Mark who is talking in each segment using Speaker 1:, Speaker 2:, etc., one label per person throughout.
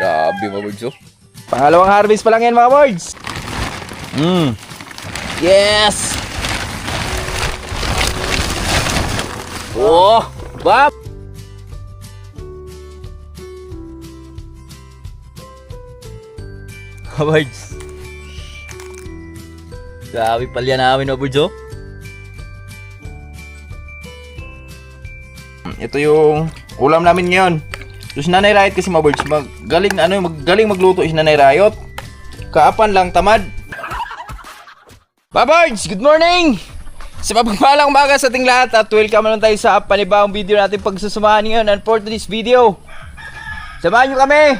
Speaker 1: Grabe mga birds oh. Pangalawang harvest pa lang yan mga birds. Yes! Oh! Bam! Mga birds. Grabe palya namin mga birds oh. Ito yung ulam namin ngayon. So si Nanay Riot kasi mga birds, magaling magluto si Nanay Riot. Kaapan lang tamad. Mga birds, good morning! Sa mapagpalang umaga sa ating lahat at welcome naman tayo sa panibawang video natin pagsusamahan ngayon. And for this video, samahan nyo kami.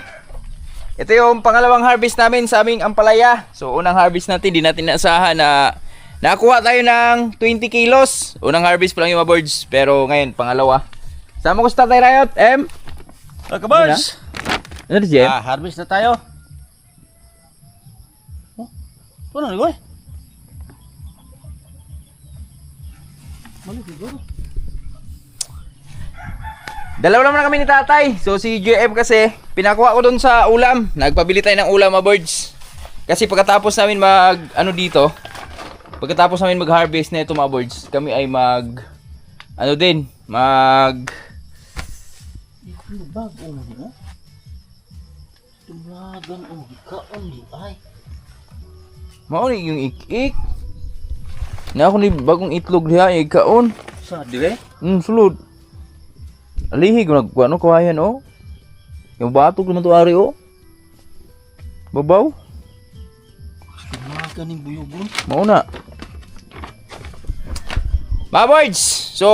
Speaker 1: Ito yung pangalawang harvest namin sa aming ampalaya. So unang harvest natin, di natin naasahan na nakakuha tayo ng 20 kilos. Unang harvest pa lang yung mga birds, pero ngayon pangalawa. Sama ko sa Tatay Riot, M.
Speaker 2: Mga birds!
Speaker 1: Ano si M?
Speaker 2: Harvest na tayo. Oh, ano na ito? Mali siguro.
Speaker 1: Dalawa naman kami ni Tatay. So si JM kasi pinakuha ko doon sa ulam. Nagpabili tayo ng ulam mga birds. Kasi pagkatapos namin pagkatapos namin mag-harvest na ito mga birds, kami ay
Speaker 2: Bago mo? Tulagan o kaon di ay.
Speaker 1: mauni yung ik-ik. Na ako ni bagong itlog diha ikaon.
Speaker 2: Sa dire?
Speaker 1: Sulod. Alihi ko nagkuano kawayan oh. Yung batok naman to ari oh. Babaw.
Speaker 2: Tulagan ng buyugon.
Speaker 1: Mauna. Mga birds, so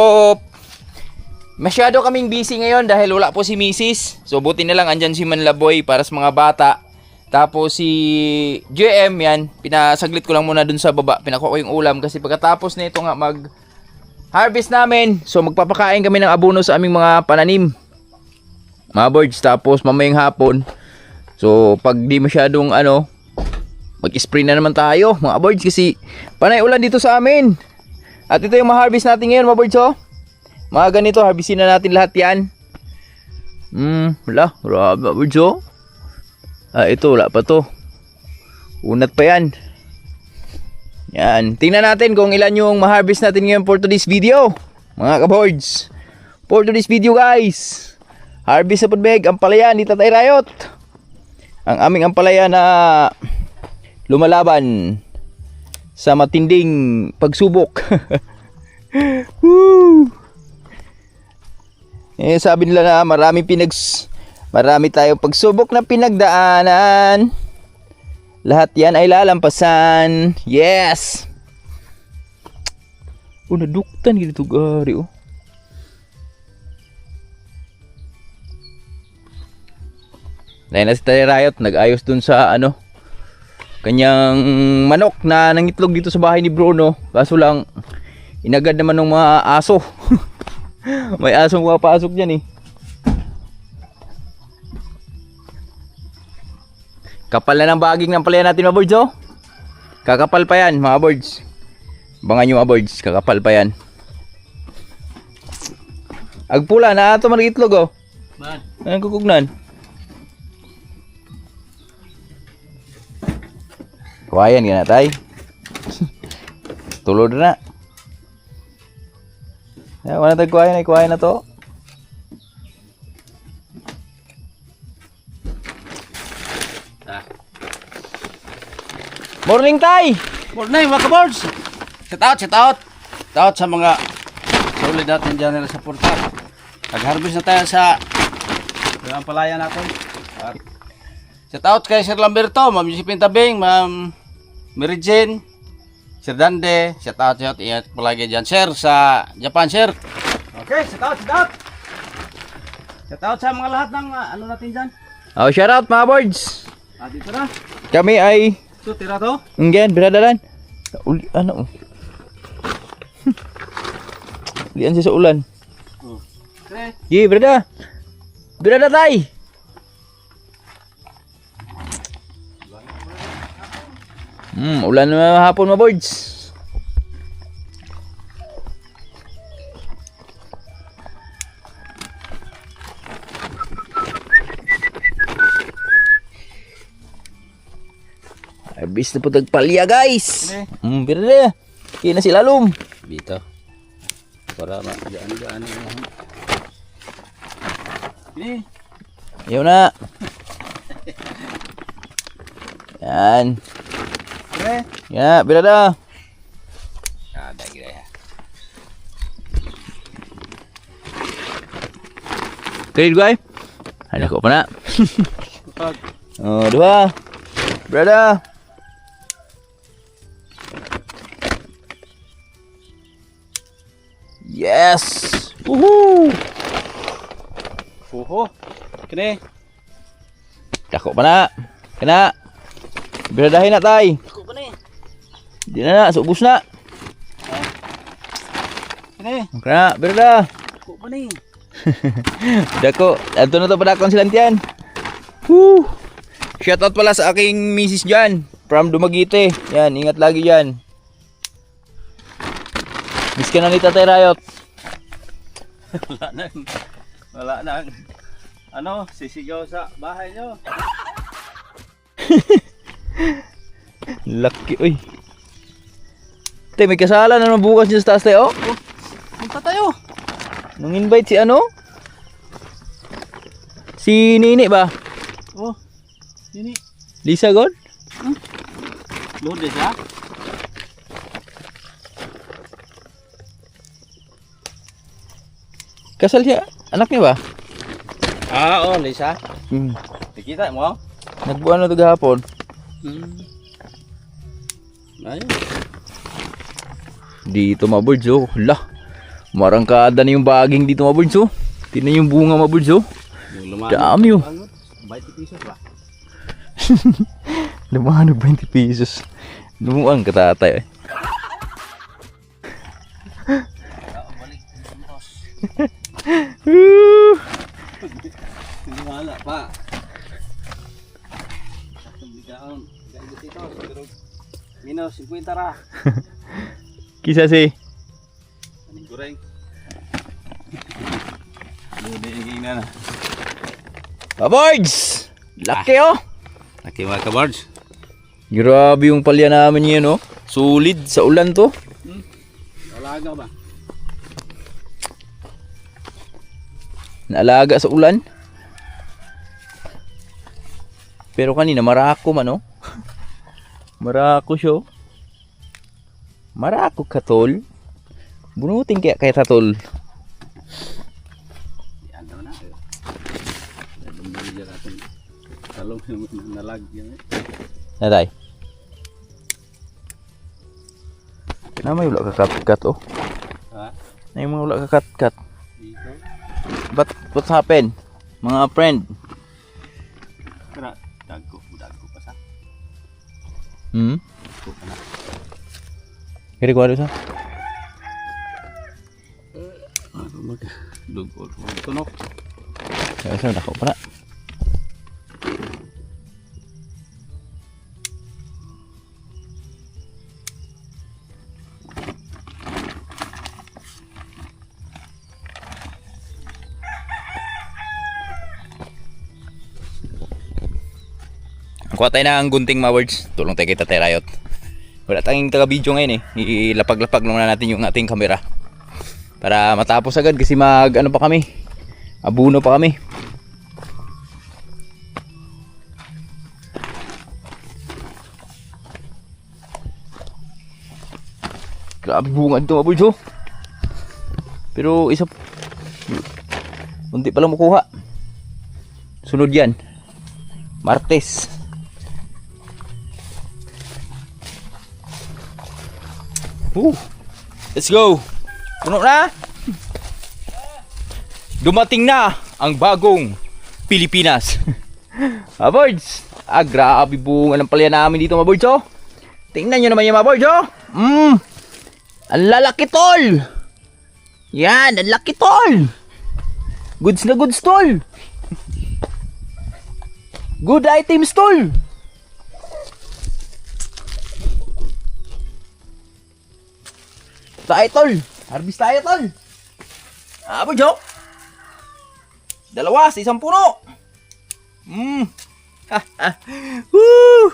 Speaker 1: masyado kaming busy ngayon dahil wala po si Mrs. So buti na lang andyan si Manlaboy para sa mga bata. Tapos si JM yan, pinasaglit ko lang muna dun sa baba. Pinakuha ko yung ulam kasi pagkatapos na ito nga mag-harvest namin, so magpapakain kami ng abono sa aming mga pananim. Mga birds, tapos mamayang hapon. So pag di masyadong mag-spray na naman tayo mga birds kasi panay ulan dito sa amin. At ito yung ma-harvest natin ngayon mga birds oh. Mga ganito, harvestin na natin lahat yan. Wala, grabe birds oh. Ito, wala pa to. Unat pa yan. Yan, tingnan natin kung ilan yung ma-harvest natin ngayon for today's video. Mga ka-boards, for today's video guys, harvest sa Pudbeg, ampalaya ni Tatay Riot. Ang aming ampalaya na lumalaban sa matinding pagsubok. Woo! Sabi nila na marami tayong pagsubok na pinagdaanan. Lahat yan ay lalampasan. Yes! Naduktan dito gari oh. Dahil na si Tatay Riot, nag-ayos dun sa kanyang manok na nangitlog dito sa bahay ni Bruno. Kaso lang, inagad naman ng mga aso. May asong papasok dyan eh. Kapal na ng baging ng palaya natin mga birds oh. Kakapal pa yan mga birds. Bangan nyo mga birds, kakapal pa yan. Agpula na ito manitlog oh.
Speaker 2: Man.
Speaker 1: Anong kukugnan? Kuwayan ka na tay. Tulod na. Wala tayo kuwayan na to. Morning tay!
Speaker 2: Morning mga birds! Shout out! Shout out sa mga solid natin dyan na sa porta. Nag-harvest na tayo sa ampalaya natin. Shout out kay Sir Lamberto, Ma'am Josephine Tabing, Ma'am Mary Jane, Sir Dande. Shout out ingat palagi dyan Sir sa Japan Sir. Okay, shout out! Shout out sa mga lahat ng natin dyan.
Speaker 1: Oh, shout out mga birds!
Speaker 2: Dito na.
Speaker 1: Kami ay
Speaker 2: So, tira to?
Speaker 1: Ngayon, biradalan. Lian siya sa ulan.
Speaker 2: Okay.
Speaker 1: Ye, birada. Birada tay. Ulan na hapon mga boards. Harbis na po tagpalya guys.
Speaker 2: Kini.
Speaker 1: Birada. Kaya na si Lalom.
Speaker 2: Dito. Para magaan-gaan na. Ini.
Speaker 1: Ayaw na. Yan.
Speaker 2: Pre.
Speaker 1: Yan, birada.
Speaker 2: Ada gila ya.
Speaker 1: Kaya guys. Ada kok pa na.
Speaker 2: Pag.
Speaker 1: Oh, dua. Brother. Yes. Woohoo.
Speaker 2: Fuho. Kini.
Speaker 1: Dako pa na. Kena. Biradahin na tay.
Speaker 2: Ako pa ni.
Speaker 1: Di na, subos na.
Speaker 2: Kini.
Speaker 1: Kena, birada.
Speaker 2: Ako pa ni.
Speaker 1: Dako, ato na to padakon silantian. Woo. Shoutout pala sa aking misis dyan. From Dumaguete. Yan, ingat lagi dyan. Miss ka na ni Tatay Rayot.
Speaker 2: Wala nang. Wala nang. Ano, sisigaw sa bahay nyo.
Speaker 1: Lucky, uy. Te, may kasalan na naman bukas dyan sa taas tayo.
Speaker 2: Punta tayo.
Speaker 1: Nung invite si ano? Si Nini ba?
Speaker 2: Oh. Ini.
Speaker 1: Lisa God?
Speaker 2: Lourdes ha?
Speaker 1: Kasal siya? Anak niya ba?
Speaker 2: Ah, oh, Lisa.
Speaker 1: Hmm.
Speaker 2: Nakita mo?
Speaker 1: Nagbuan na ito gahapon.
Speaker 2: Ayun.
Speaker 1: Dito maburds oh. Hala. Marangkada na yung baging dito maburds oh. Tingnan yung bunga maburds oh.
Speaker 2: Yung lumayan.
Speaker 1: Dami oh.
Speaker 2: 20 pesos ba?
Speaker 1: Lumano 20 pesos. Lumuang katatay eh.
Speaker 2: Balik.
Speaker 1: Woo!
Speaker 2: Hindi wala pa. Bigaon. Galit ito. Siguro. Minus 50 ra.
Speaker 1: Kisa si
Speaker 2: Aning goreng. Ludi yung na.
Speaker 1: Kabards! Laki oh!
Speaker 2: Laki mga kabards.
Speaker 1: Grabe yung palya namin yan oh. Solid sa ulan to.
Speaker 2: Alaga ba?
Speaker 1: Naalaga sa ulan. Pero kanina marako man oh. Marako siya. Marako katol. Bunutin kaya tatol.
Speaker 2: Yan daw na. Lumili dyan natin. Talong yung nalagyan eh.
Speaker 1: Natay. Na may wala kakat-kat oh.
Speaker 2: Ha?
Speaker 1: Na yung mga wala kakat-kat.
Speaker 2: Dito.
Speaker 1: What's happened? Mga friend.
Speaker 2: Kira. Dagko pa sa. Dagko pa na.
Speaker 1: Kiri ko sa.
Speaker 2: Ano mag dugol tunok.
Speaker 1: Kaya sa nako para. Kuha tayo ng gunting mga words. Tulong tayo kay Tatay Rayot. Wala tayong taga-video ngayon eh. Ilapag-lapag muna natin yung ating camera. Para matapos agad kasi ano pa kami. Abuno pa kami. Grabe bunga dito mga words oh. Pero isa unti pa lang makuha. Sunod yan. Martes. Let's go. Puno na. Dumating na ang bagong Pilipinas. Birds. Grabe bunga ng palya namin dito mga birds oh. Tingnan nyo naman yung mga birds oh. Ang lalaki tol. Yan, ang laki tol. Goods na goods tol. Good items tol. Tayo tol. Harvest tayo tol. Birds oh. Dalawa sa isang puno. Woo!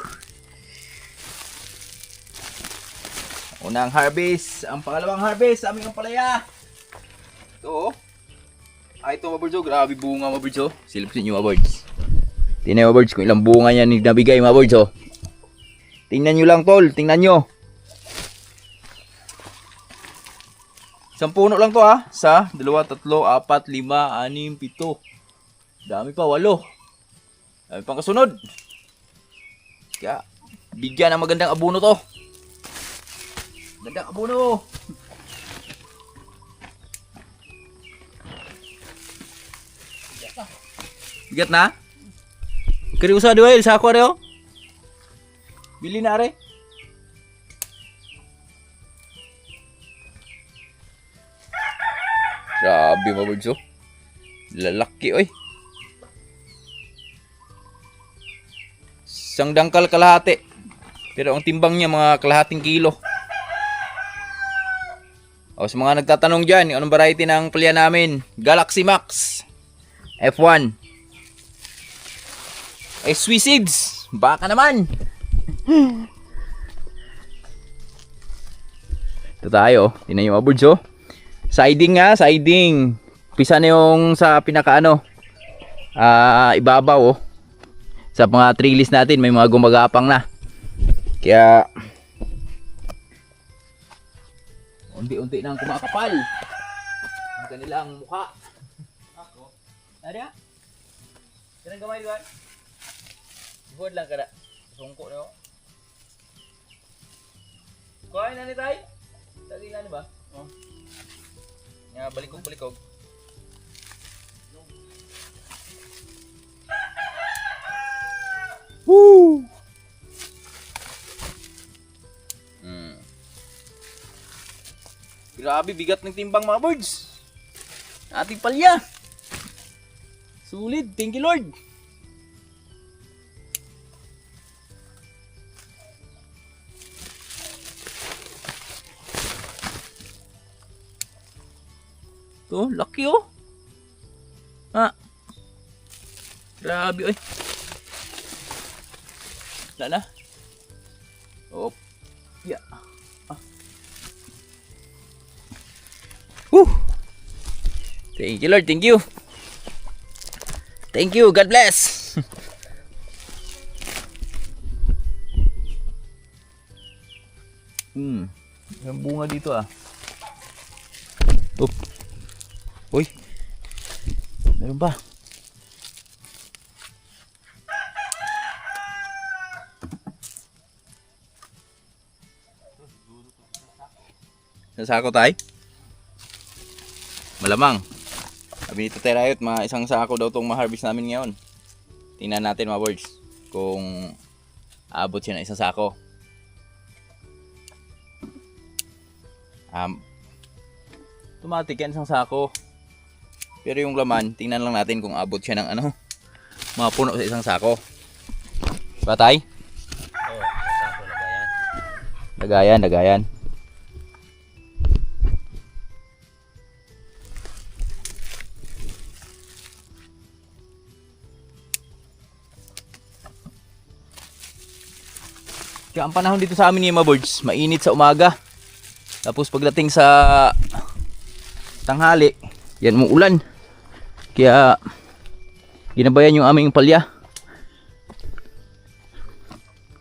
Speaker 1: Unang harvest. Ang pangalawang harvest sa aming palaya. Ito. Ay, ito mga birds. Oh. Grabe bunga mga birds. Oh. Silipsin nyo mga birds. Tingnan mga birds kung ilang bunga yan nabigay mga birds. Oh. Tingnan nyo lang tol. Tingnan nyo. Isang puno lang to ha. Sa 2, 3, 4, 5, 6, 7. Dami pa, 8. Dami pang kasunod. Kaya, bigyan ng magandang abono to. Magandang abono. Bigat na? Kari usa di sa ako reo. Bili na are. Grabe mga birds oh. Lalaki oy. Isang dangkal kalahati. Pero ang timbang niya mga kalahating kilo. O sa mga nagtatanong dyan, anong variety ng palya namin? Galaxy Max F1. Ay Swissseeds. Baka naman. Ito tayo. Tingnan yung mga birds oh. Siding nga, siding. Pisa na yung sa pinaka ibabaw oh. Sa mga trellis natin may mga gumagapang na. Kaya unti-unti nang kumakapal ang kanilang mukha. Ako. Ada? Kanang gamay di ba? Buhod lang kada. Sungko niyo. Kuhain na ni tay. Tagi nga ni ba? Oh. Nga balikog-balikog. Woo! Grabe bigat ng timbang mga birds. Ating palya. Sulit, thank you Lord. To, laki oh. Grabe oy. Wala na. Oh. Yeah. Woo. Thank you Lord, thank you. Thank you, God bless. Yung bunga dito ah. Oop. Uy. Meron ba? Nasako tayo? Malamang. Sabi ni Tatay Riot, isang sako daw itong ma-harvest namin ngayon. Tingnan natin mga birds kung aabot siya ng isang sako. Automatic yan isang sako. Pero yung laman, tingnan lang natin kung abot siya ng mga puno sa isang sako. Ba tay?
Speaker 2: Oo, sako lagayan.
Speaker 1: Lagayan. Kaya ang panahon dito sa amin mga birds, mainit sa umaga. Tapos pagdating sa tanghali, yan mo ulan. Kaya ginabayan yung aming palya.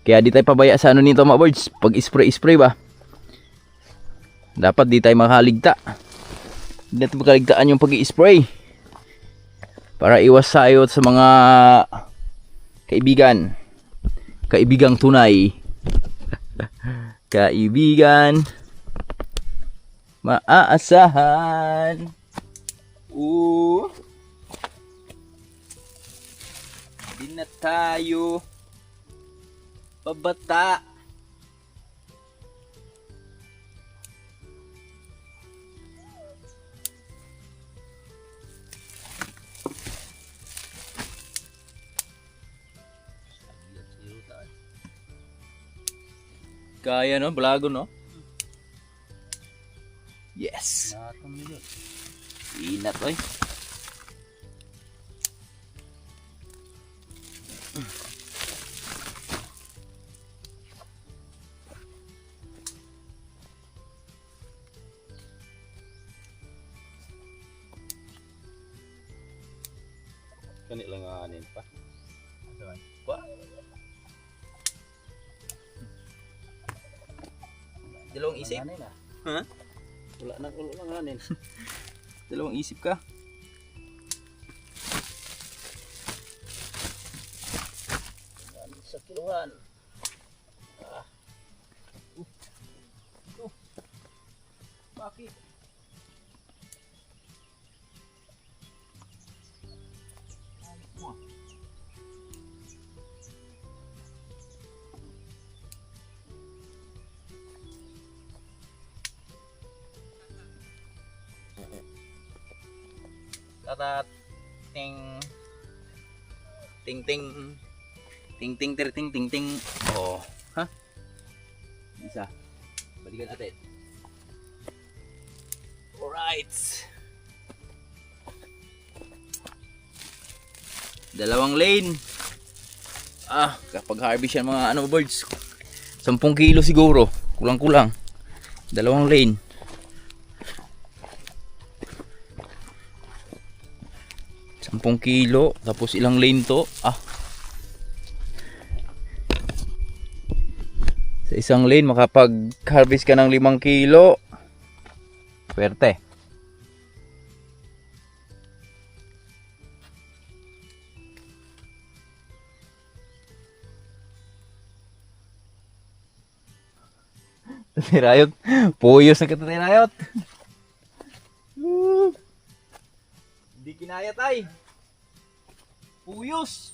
Speaker 1: Kaya di tayo pabaya sa nito mga birds. Pag spray ba, dapat di tayo makaligta. Hindi natin makaligtaan yung pag-i-spray para iwas tayo sa mga kaibigang tunay. Kaibigan maaasahan. Di na tayo pabata. Kaya no, balago no. Yes. Inat oy.
Speaker 2: Kani lang anin pa.
Speaker 1: Pa. Dalawang isip?
Speaker 2: Anin ah.
Speaker 1: Ha?
Speaker 2: Wala lang anin.
Speaker 1: Dalawang isip ka?
Speaker 2: Sa kiluhan.
Speaker 1: Bakit? Tatat ting ting ting ting ting ting ting ting ting. Oh, ha? Isa. Balikan natin. Alright. Dalawang lane. Kapag harvest yan mga birds. 10 kilo siguro. Kulang-kulang. Dalawang lane. Kilo, tapos ilang lane to. Sa isang lane makapag-harvest ka ng 5 kilo. Swerte. Tirayot. Puyos na kita tirayot. Hindi kinaya tay. Puyos.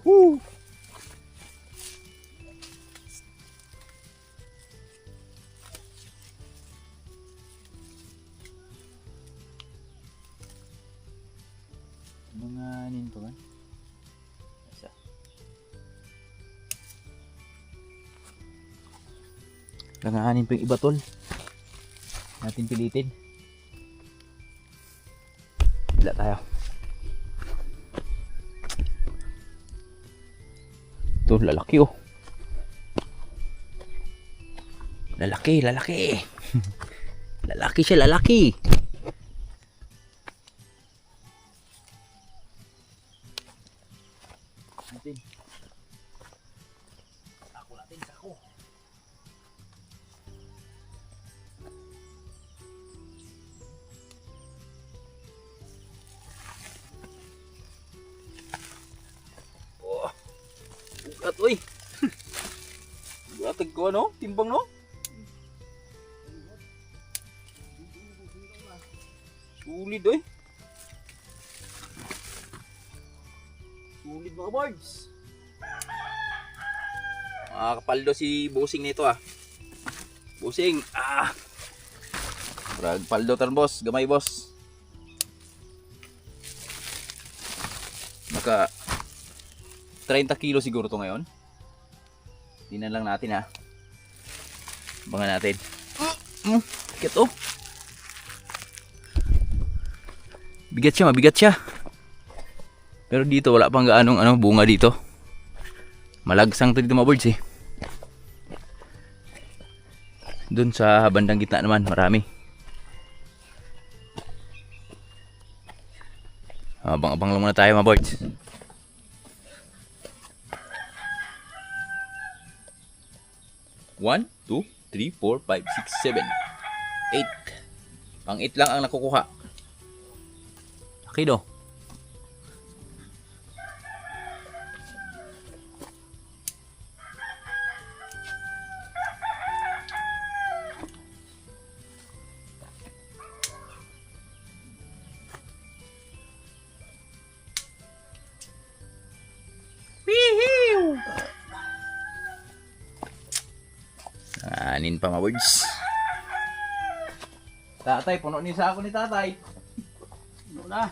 Speaker 1: Woo! Mga anin pa ba? Isa. Langanin pa yung iba tol. Natin pilitin. Bila tayo. Ito lalaki oh. Lalaki. Lalaki siya, lalaki. Sako. Oh. Ugat uy. Ugatag ko no? Timbang no? Sulit uy. Sulit mga birds. Kapaldo si Busing nito Busing. Brag paldo tan boss, gamay boss. Maka 30 kilo siguro to ngayon. Tingnan lang natin Abangan natin. Bigat oh. Mabigat siya. Pero dito wala pang gaanong bunga dito. Malagsang to dito mga birds Doon sa bandang gitna naman marami. Abang-abang lang muna tayo mga birds. One, two, three, four, 5, 6, 7, 8. Pang 8 lang ang nakukuha. Okay do. Anin pa mga birds. Tatay, puno ni sako ni tatay. Puno na.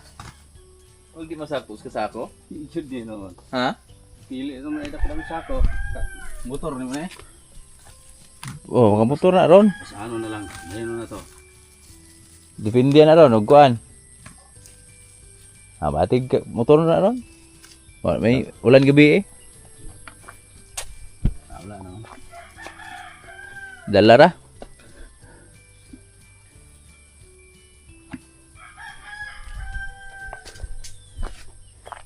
Speaker 1: Huwag di masakos ka sako?
Speaker 2: Yun din naman.
Speaker 1: Ha?
Speaker 2: Pili ito mga idap ng sako. Motor ni mo eh.
Speaker 1: Oh, mga motor na ron.
Speaker 2: Sa ano na lang. Ngayon na to.
Speaker 1: Depende na ron, ugkuan. Batig motor na ron. May ulan gabi eh.
Speaker 2: Wala na.
Speaker 1: Dala ra.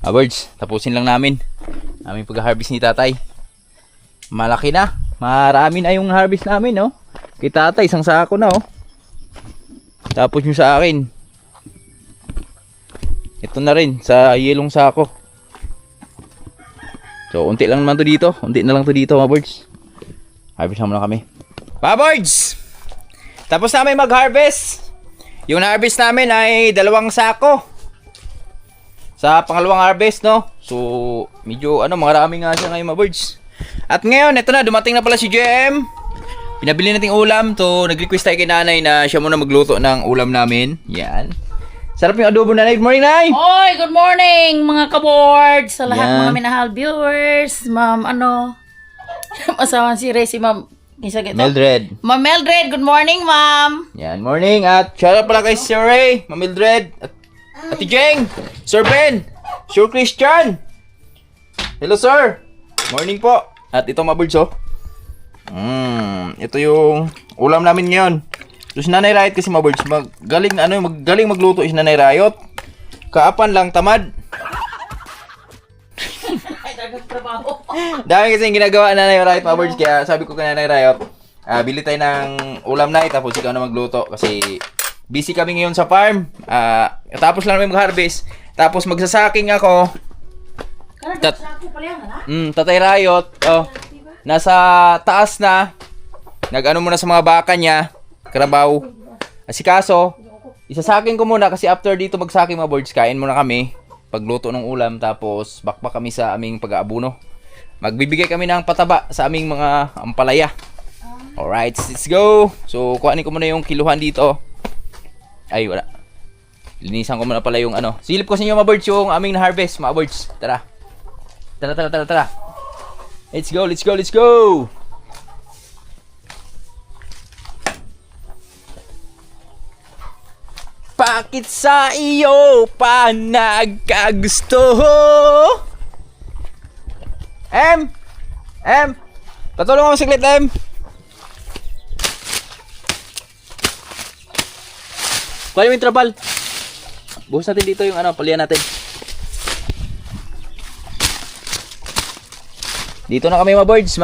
Speaker 1: Birds, tapusin lang namin. Aming pag-harvest ni tatay. Malaki na. Marami na yung harvest namin, no? Kay tatay, isang sako na, oh. Tapos yung sa akin. Ito na rin, sa yelong sako. So, unti lang naman to dito. Unti na lang to dito, mga birds. Harvest naman na kami. Mga birds! Tapos namin mag-harvest. Yung na-harvest namin ay 2 sako. Sa pangalawang harvest, no? So, medyo, marami nga siya ngayon, mga birds. At ngayon, ito na, dumating na pala si JM. Pinabili nating ulam. To, nag-request tayo kay nanay na siya muna magluto ng ulam namin. Yan. Sarap yung adobo, nanay. Good morning, nay!
Speaker 3: Oy, good morning mga kaboard sa lahat
Speaker 1: Yan.
Speaker 3: mga minahal viewers. Ma'am, asawa si Ray, si Ma'am, isa gito.
Speaker 1: Mildred.
Speaker 3: Ma'am Mildred, good morning, Ma'am.
Speaker 1: Yan, morning. At shout out pala kay Sir Ray, Ma'am Mildred, at Ate Jeng, Sir Ben, Sir Christian. Hello, sir. Morning po. At ito, mga birds, oh. Ito yung ulam namin ngayon. So, si Nanay Riot kasi, mga birds, magaling magluto si Nanay Riot. Kaapan lang, tamad.
Speaker 3: Ay, dagang trabaho.
Speaker 1: Dami kasi yung ginagawa na Nanay Riot, mga birds. Kaya sabi ko kay Nanay Riot, bili tayo ng ulam na tapos ikaw na magluto. Kasi busy kami ngayon sa farm. Tapos lang namin mag-harvest. Tapos magsasaking ako.
Speaker 3: Sako pala yan, ha?
Speaker 1: Tatay Riot, nasa taas na. Nag-ano muna sa mga baka niya. Karabaw. Asikaso, isasaking ko muna kasi after dito magsaking, mga birds, kain muna kami. Pagluto ng ulam, tapos bakbak kami sa aming pag-aabuno. Magbibigay kami ng pataba sa aming mga ampalaya. Alright, let's go. So, kuhanin ko muna yung kiluhan dito. Ay, wala. Linisan ko muna pala yung Silip ko sa inyo, mga birds, yung aming na-harvest, mga birds. Tara. Tara. Let's go, let's go, let's go. Bakit sa iyo pa nagkagusto? Patulong ako saglit, Kuha mo yung trabal. Buhos natin dito yung palian natin. Dito na kami, mga birds,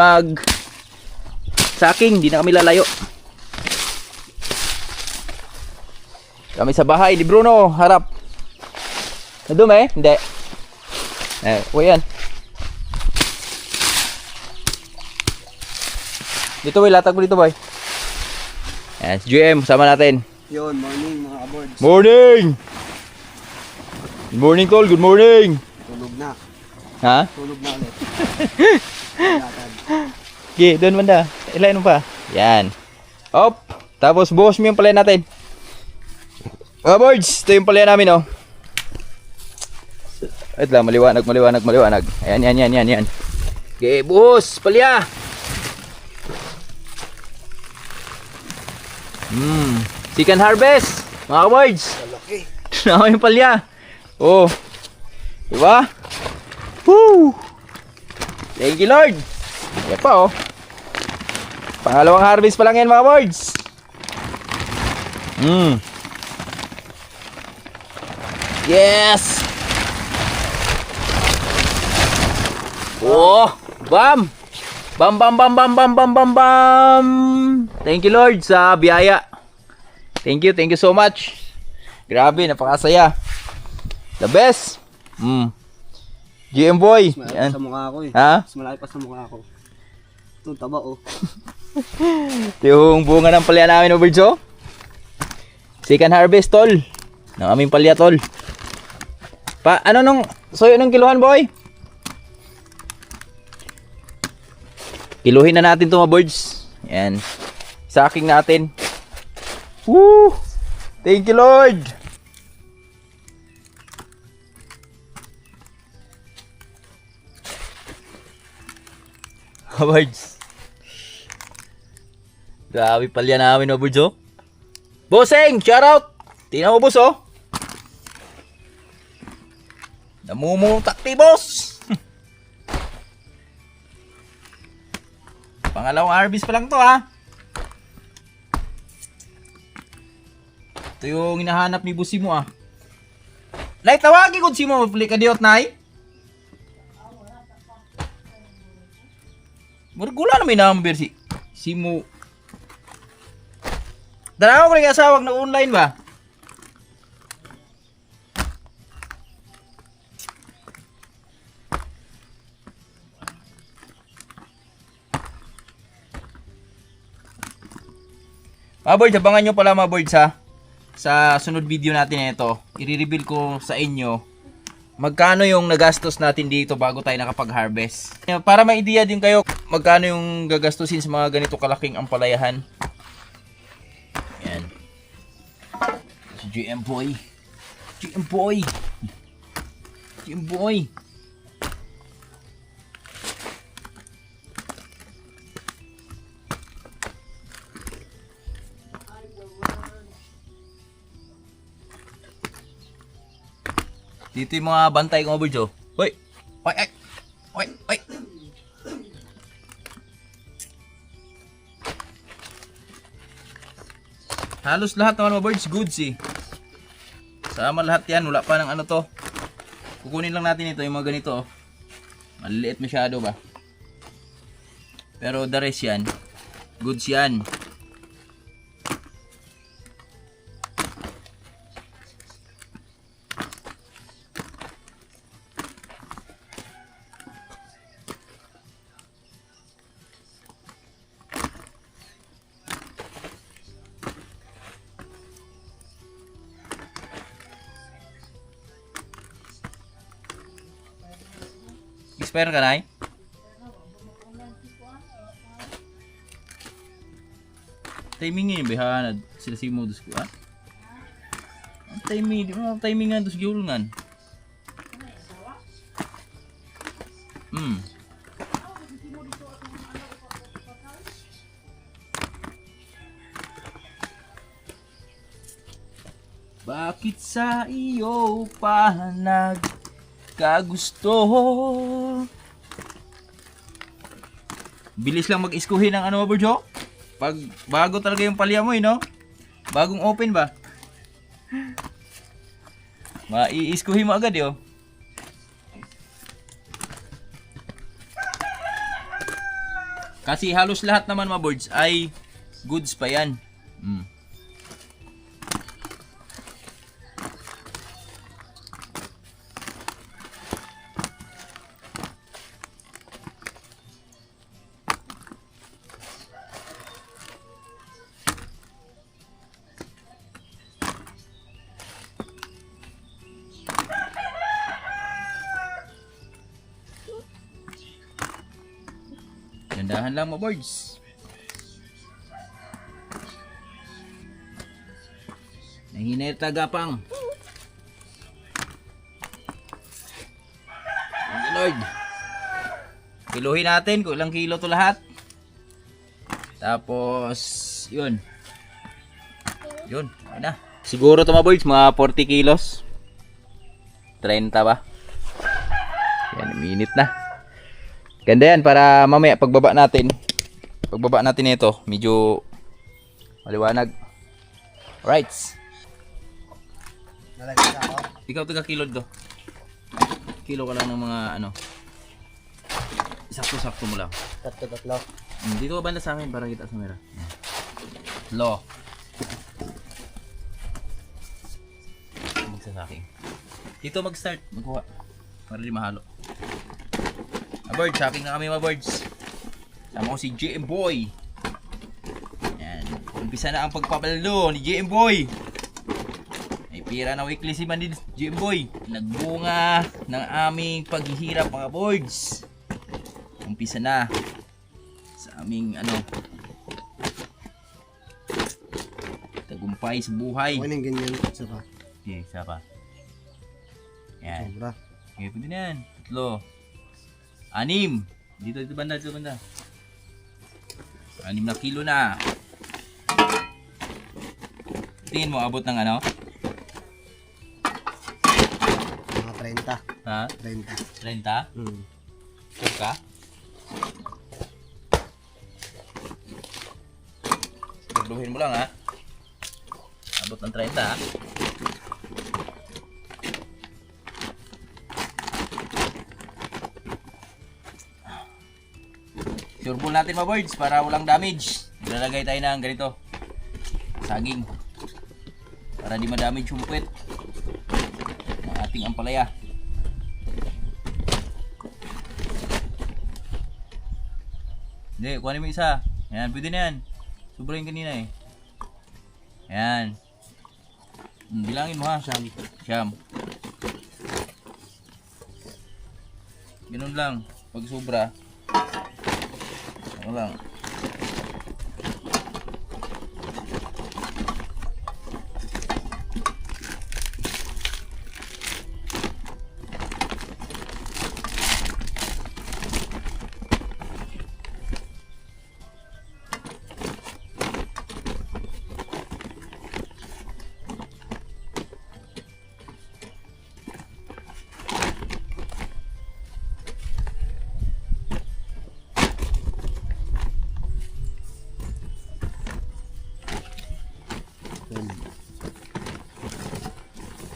Speaker 1: saking, di na kami lalayo. Kami sa bahay ni Bruno, harap. Nadumi? Hindi. Yan. Dito, boy, latag mo dito, boy. Yan, si GM, sama natin.
Speaker 2: Yun, morning mga kaboards.
Speaker 1: Morning! Good morning, tol. Good morning.
Speaker 2: Tulog na.
Speaker 1: Ha?
Speaker 2: Tulog na ulit.
Speaker 1: Okay, doon banda. Ilayin mo pa. Yan. Op. Tapos buhos mo yung palaya natin. Mga birds, ito yung palaya namin, oh. Ito lang, maliwanag. Ayan. Okay, buhos, palaya. Second harvest, mga birds. Malaki. Nakama yung palaya. Oh. Diba? Woo! Thank you, Lord. Yan pa, oh. Pangalawang harvest pa lang yan, mga birds. Yes! Oh! Bam! Bam! Thank you, Lord, sa biyaya. Thank you so much. Grabe, napakasaya. The best. GM boy.
Speaker 2: Malaki sa mukha ko eh.
Speaker 1: Ha?
Speaker 2: Mas malaki pa sa mukha ko. Ito, taba oh.
Speaker 1: Ito yung bunga ng palya namin, birds, oh. Second harvest, tol. Ng aming palya, tol. Soyo nung kiluhan, boy? Kiluhin na natin ito, mga birds. Yan. Saking natin. Woo! Thank you, Lord. mga birds. Grabe palya namin mga birds oh. Bossing, shout out! Tingnan mo boss oh. Namumutak ni boss. Pangalawang harvest pa lang to ha. Ito yung hinahanap ni Busi mo ah. Like tawagi ko si mo, pili ka diot nay. Murgula na may number si mo. Dalawa ko rin asawag na online ba? Mga birds, abangan nyo pala mga birds ha. Sa sunod video natin na ito, i-reveal ko sa inyo magkano yung nagastos natin dito bago tayo nakapag-harvest. Para may idea din kayo magkano yung gagastusin sa mga ganito kalaking ampalayahan. Yan. Si GM Boy. GM Boy. GM Boy. Dito yung mga bantay ko mga birds oh. Hoy! Hoy! Ay! Hoy! Hoy! Halos lahat naman mga birds goods eh. Sama lahat yan. Wala pa ng ano to. Kukunin lang natin ito yung mga ganito oh. Maliliit masyado ba? Pero the rest yan. Goods yan. Expire ka na eh? Timing yun, bihanad. Sila si modus ko, ha? Ang timing, di mo timing nga, dos giulungan. Bakit sa iyo pa nagkagusto? Bilis lang mag-iskuhin ng ano mo, Joe? Pag bago talaga yung palya mo, no? Bagong open ba? Mai-iskuhin mo agad, yo. Kasi halos lahat naman mga birds ay goods pa yan. Gandahan lang mga birds. Nanginay tagapang. Thank you Lord. Kiluhin natin kung ilang kilo to lahat. Tapos yun. Yun, okay na. Siguro to mga birds mga 40 kilos. 30 ba? Yan, minute na. Ganda yan para mamaya pagbaba natin ito, medyo maliwanag. Alright.
Speaker 2: Nalagay ako.
Speaker 1: Ikaw taga kilo do. Kilo ka lang ng mga ano. Sakto-sakto mo lang.
Speaker 2: Tatlo.
Speaker 1: Dito ka banda sa akin para kita sa camera. Lo. Magsa sa akin. Dito mag-start, magkuha. Para di mahalo. Birds, shopping na kami mga birds. Sama ko si GM Boy. Yan. Umpisa na ang pagpapaldo ni GM Boy. May pira na weekly si man din GM Boy. Nagbunga ng aming paghihirap mga birds. Umpisa na sa aming ano tagumpay sa buhay.
Speaker 2: Ano yung ganyan? Isa pa.
Speaker 1: Okay, isa pa. Yan.
Speaker 2: Sobra.
Speaker 1: Okay, pwede na yan. 3. 6. Dito banda. 6 na kilo na. Tingin mo, abot ng ano?
Speaker 4: Mga 30.
Speaker 1: Ha?
Speaker 4: 30.
Speaker 1: 30? Sure ka? Siguraduhin mo lang ha. Abot ng 30 ha. Sureball natin mga birds para walang damage. Ilalagay tayo ng ganito. Saging. Para di ma-damage yung puwet ng ating ampalaya. Hindi, kuhanin mo isa. Ayan, pwede na yan. Sobra yung kanina eh. Ayan. Bilangin mo ha. Siyam. Ganun lang. Pag sobra. Ano lang.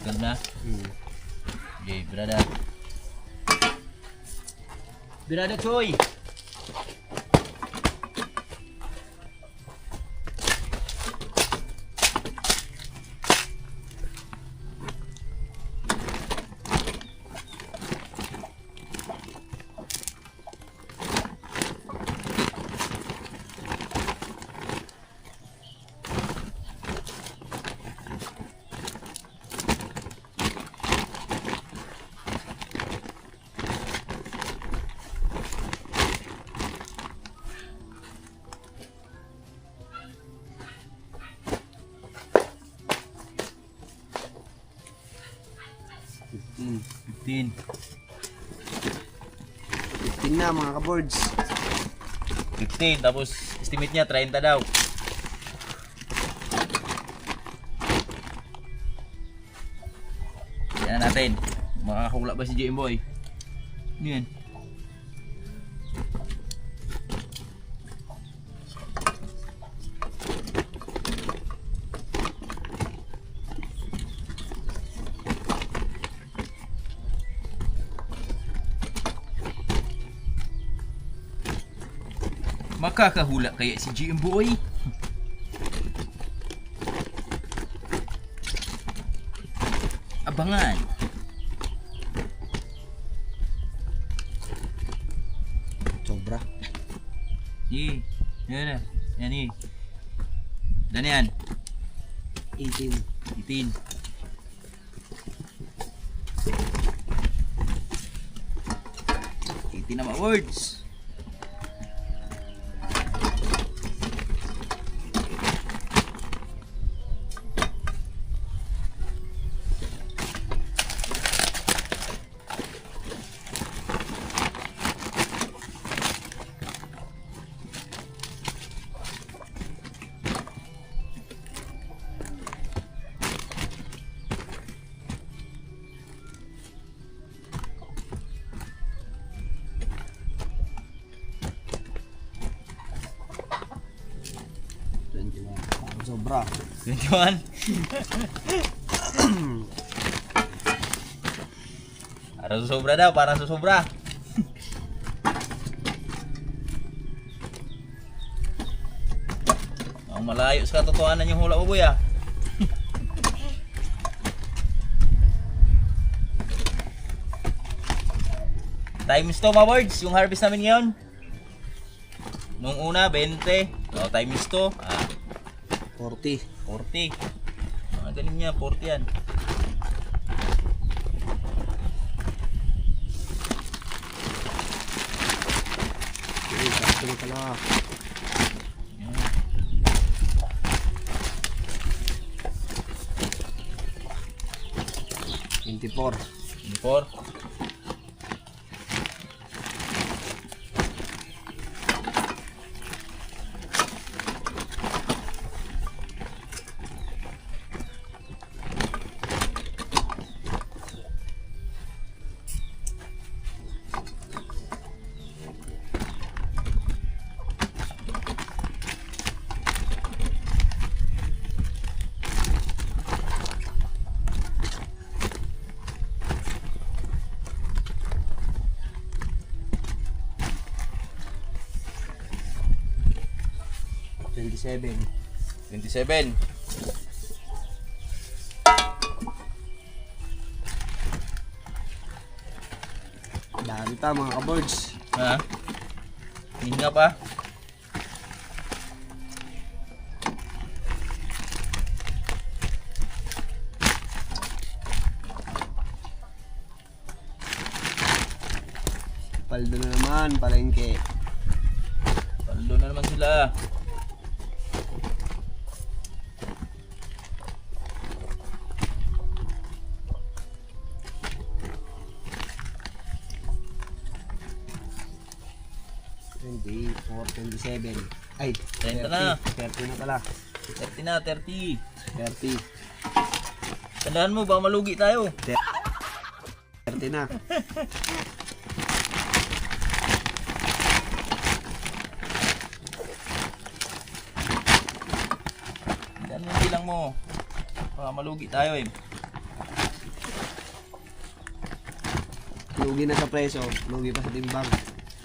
Speaker 1: Ganda. Okay, berada. Berada coy.
Speaker 4: Hmm.
Speaker 1: 15.
Speaker 4: 15 na mga kaboards.
Speaker 1: 15 tapos estimate niya 30 daw. Yan na natin. Makakahula ba si JM Boy? Ano yan? Makakahula kaya si GM Boy? Abangan.
Speaker 4: Sobra.
Speaker 1: Yan na. Yan eh. Dan yan.
Speaker 4: 18.
Speaker 1: 18. Na mga words.
Speaker 4: Sobra.
Speaker 1: 21. Para susobra daw, para susobra. Ang malayo sa katotohanan yung hula mo, boy ah. Times to mga birds, yung harvest namin ngayon. Nung una, 20. So, times to.
Speaker 4: 40.
Speaker 1: 40. Mga galing niya, 40 yan.
Speaker 4: Okay, sakto na pala.
Speaker 1: Yan.
Speaker 4: Twenty-four.
Speaker 1: 24.
Speaker 4: 27.
Speaker 1: 27.
Speaker 4: Dami pa mga kaboards.
Speaker 1: Ha? Hinga pa.
Speaker 4: Paldo na naman, palengke.
Speaker 1: Paldo na naman sila.
Speaker 4: Hindi, 27. Ay,
Speaker 1: 30 na.
Speaker 4: 30 na pala.
Speaker 1: 30 na, 30.
Speaker 4: 30.
Speaker 1: Tandaan mo, baka malugi tayo.
Speaker 4: 30 na.
Speaker 1: Tandaan mo yung bilang mo. Baka malugi tayo eh.
Speaker 4: Lugi na sa preso, lugi pa sa timbang.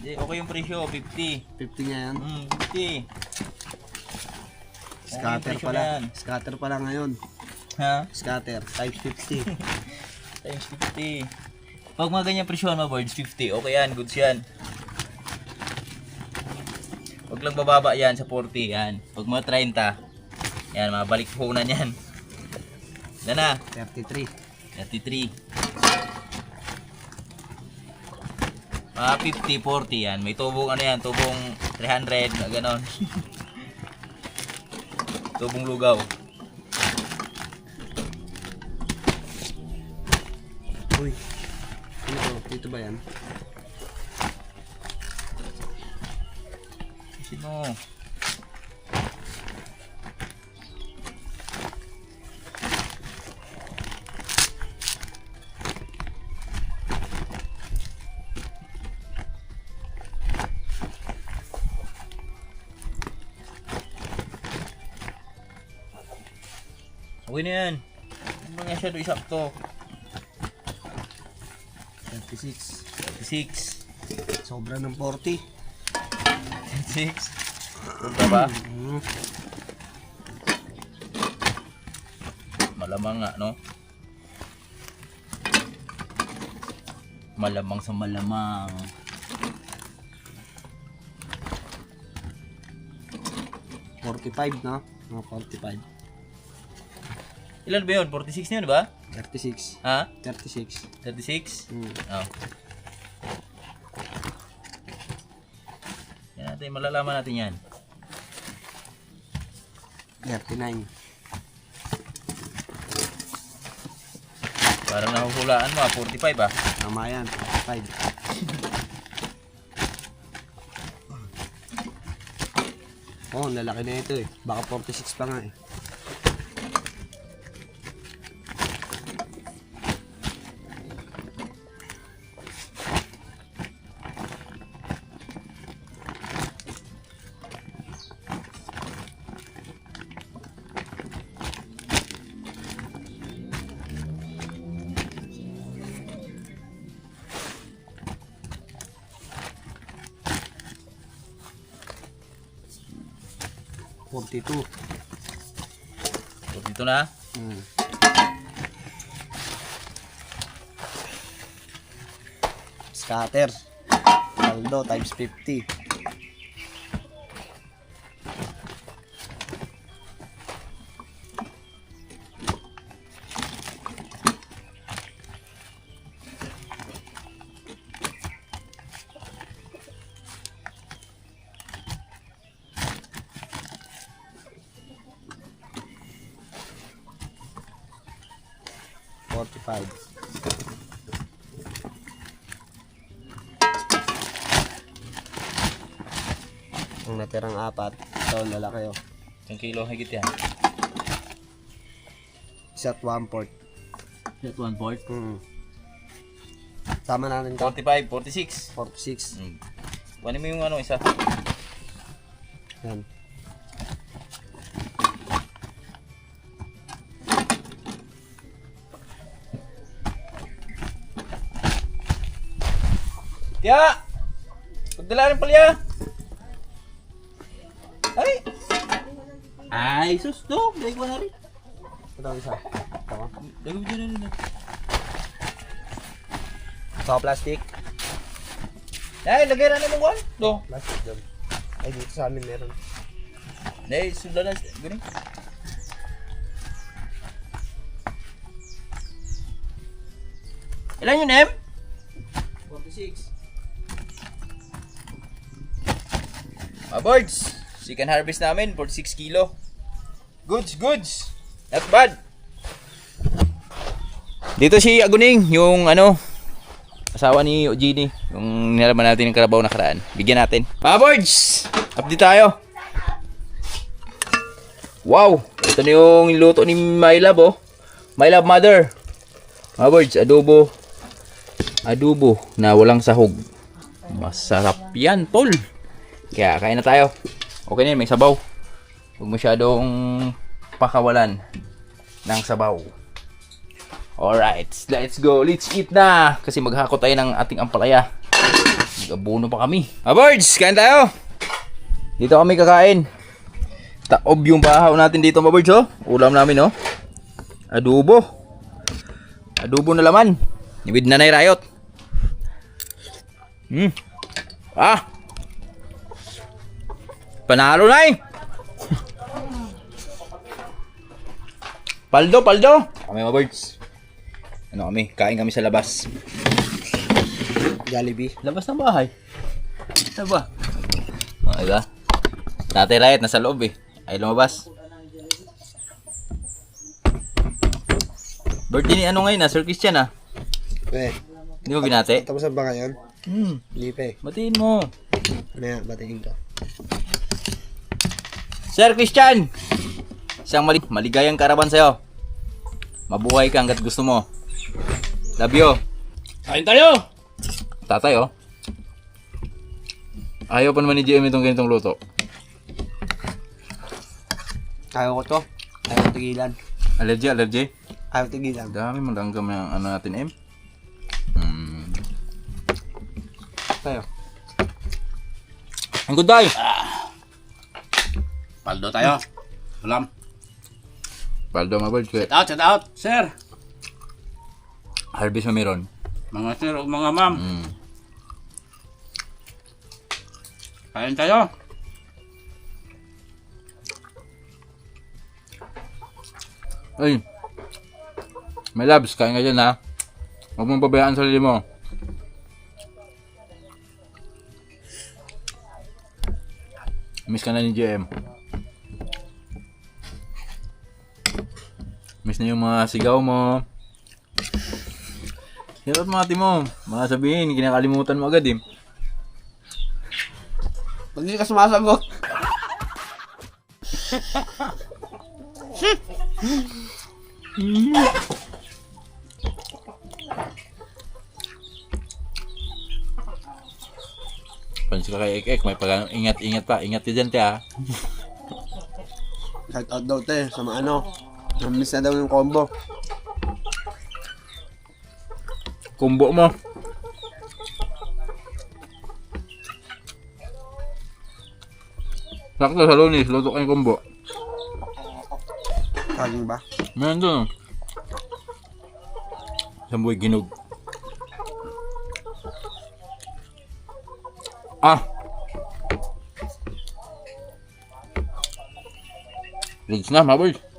Speaker 1: Hindi, okay yung presyo, 50.
Speaker 4: 50 nga yan.
Speaker 1: 50.
Speaker 4: Scatter
Speaker 1: presyo
Speaker 4: pala.
Speaker 1: na yan.
Speaker 4: Scatter pala ngayon.
Speaker 1: Ha?
Speaker 4: Scatter, times 50.
Speaker 1: Times 50. Pag mga ganyan presyon mo, boards, 50. Okay yan, goods yan. Huwag lang bababa yan sa 40. Yan. Pag mga 30, yan, mabalik puhunan yan. Yan na.
Speaker 4: 33.
Speaker 1: 33. Mga 50, 40 yan. May tubong ano yan, tubong 300, na ganon. Tubong lugaw.
Speaker 4: Uy. Dito ba yan?
Speaker 1: Sino? Okay na yan. Hindi mo nga siya doon isakto.
Speaker 4: 36.
Speaker 1: 36.
Speaker 4: Sobra ng 40.
Speaker 1: 36. Punta ba? Malamang nga, no? Malamang sa malamang.
Speaker 4: $45 no? Mga 45.
Speaker 1: Ilan ba yun? 46 na yun, ba?
Speaker 4: 36.
Speaker 1: Ha?
Speaker 4: 36.
Speaker 1: 36?
Speaker 4: Hmm.
Speaker 1: Oh. Yan natin, malalaman natin yan.
Speaker 4: 39.
Speaker 1: Parang nahuhulaan mo, 45 ah.
Speaker 4: Tama yan. 45. Oh, lalaki na ito eh. Baka 46 pa nga eh. $42.
Speaker 1: So, dito na.
Speaker 4: Scatter. Paldo times 50. $45. Ang natirang 4, ito lalaki oh.
Speaker 1: 1 kilo higit yan.
Speaker 4: Isa't 1/4.
Speaker 1: That 1/4.
Speaker 4: Tama natin to.
Speaker 1: 45, 46.
Speaker 4: 46.
Speaker 1: Kunin mo yung ano, isa.
Speaker 4: Yan.
Speaker 1: Tiya! Pagdala rin palya! Ay! Ay, sus, to. Dahil ko na rin.
Speaker 4: Ito ang isa. Ito.
Speaker 1: Dahil ko na rin.
Speaker 4: Ito plastic.
Speaker 1: Ay, lagay na naman ko. Do.
Speaker 4: Plastic doon. Ay, dito sa amin meron.
Speaker 1: Dahil, sundan na. Gani. Ilan yun, Em?
Speaker 2: 46.
Speaker 1: Birds, chicken harvest namin, 46 kilo. Goods. Not bad. Dito si Aguning, yung asawa ni Eugenie, yung nilalaman natin ng Karabaw nakaraan. Bigyan natin. Birds, update tayo. Wow, ito na yung niluto ni My Love, oh. My Love Mother. Birds, adobo na walang sahog. Masarap yan, tol. Kaya kain na tayo. Okay na yun, may sabaw. Huwag masyadong pakawalan ng sabaw. Alright, let's go. Let's eat na. Kasi maghako tayo ng ating ampalaya. Mag-abuno pa kami. Birds, kain tayo. Dito kami kakain. Taob yung bahaw natin dito, birds, oh. Ulam namin, oh. Adobo na laman. With Nanay Rayot. Panalo na eh. Paldo. Kami mga birds. Kain kami sa labas.
Speaker 4: Jollibee.
Speaker 1: Labas ng bahay. Ano ba? Diba? Tatay Riot nasa loob eh. Ay lumabas. Birthday ni ngayon Sir Christian Hindi mo binate?
Speaker 4: Tapos ba ngayon? Hindi pa eh.
Speaker 1: Batiin mo.
Speaker 4: Maya, batiin ko.
Speaker 1: Sir Christian! Isang maligayang karaban sa'yo. Mabuhay ka hanggat gusto mo. Love you.
Speaker 2: Kain tayo!
Speaker 1: Tatay, oh. Ayaw pa naman ni GM itong ganitong luto.
Speaker 4: Ayaw ko to. Ayaw ko tigilan.
Speaker 1: Allergy.
Speaker 4: Ayaw tigilan.
Speaker 1: Dami malanggam ng natin, Em.
Speaker 4: Tayo.
Speaker 1: Ang good day.
Speaker 2: Paldo tayo. Ulam.
Speaker 1: Paldo, mga birds.
Speaker 2: Shout out, sir.
Speaker 1: Harvest mo meron.
Speaker 2: Mga sir o mga ma'am. Kain tayo.
Speaker 1: Ay. My loves, kain ka dyan, ha. Huwag mong pabayaan sa sarili mo. Miss ka na ni GM. Miss na yung mga sigaw mo. Hirap mga ati mo. Mga sabihin, kinakalimutan mo agad eh.
Speaker 4: Pag hindi ka sumasagot.
Speaker 1: Pansin ka kay Ek, may pag ingat pa. Ingat ka dyan, ha.
Speaker 4: Shout out daw te sa mga Namiss na daw yung combo.
Speaker 1: Kumbo mo. Sakto sa Lunis, luto kayong kumbo.
Speaker 4: Kaling ba?
Speaker 1: Meron doon. Samboy ginog. Lids na, mga boys.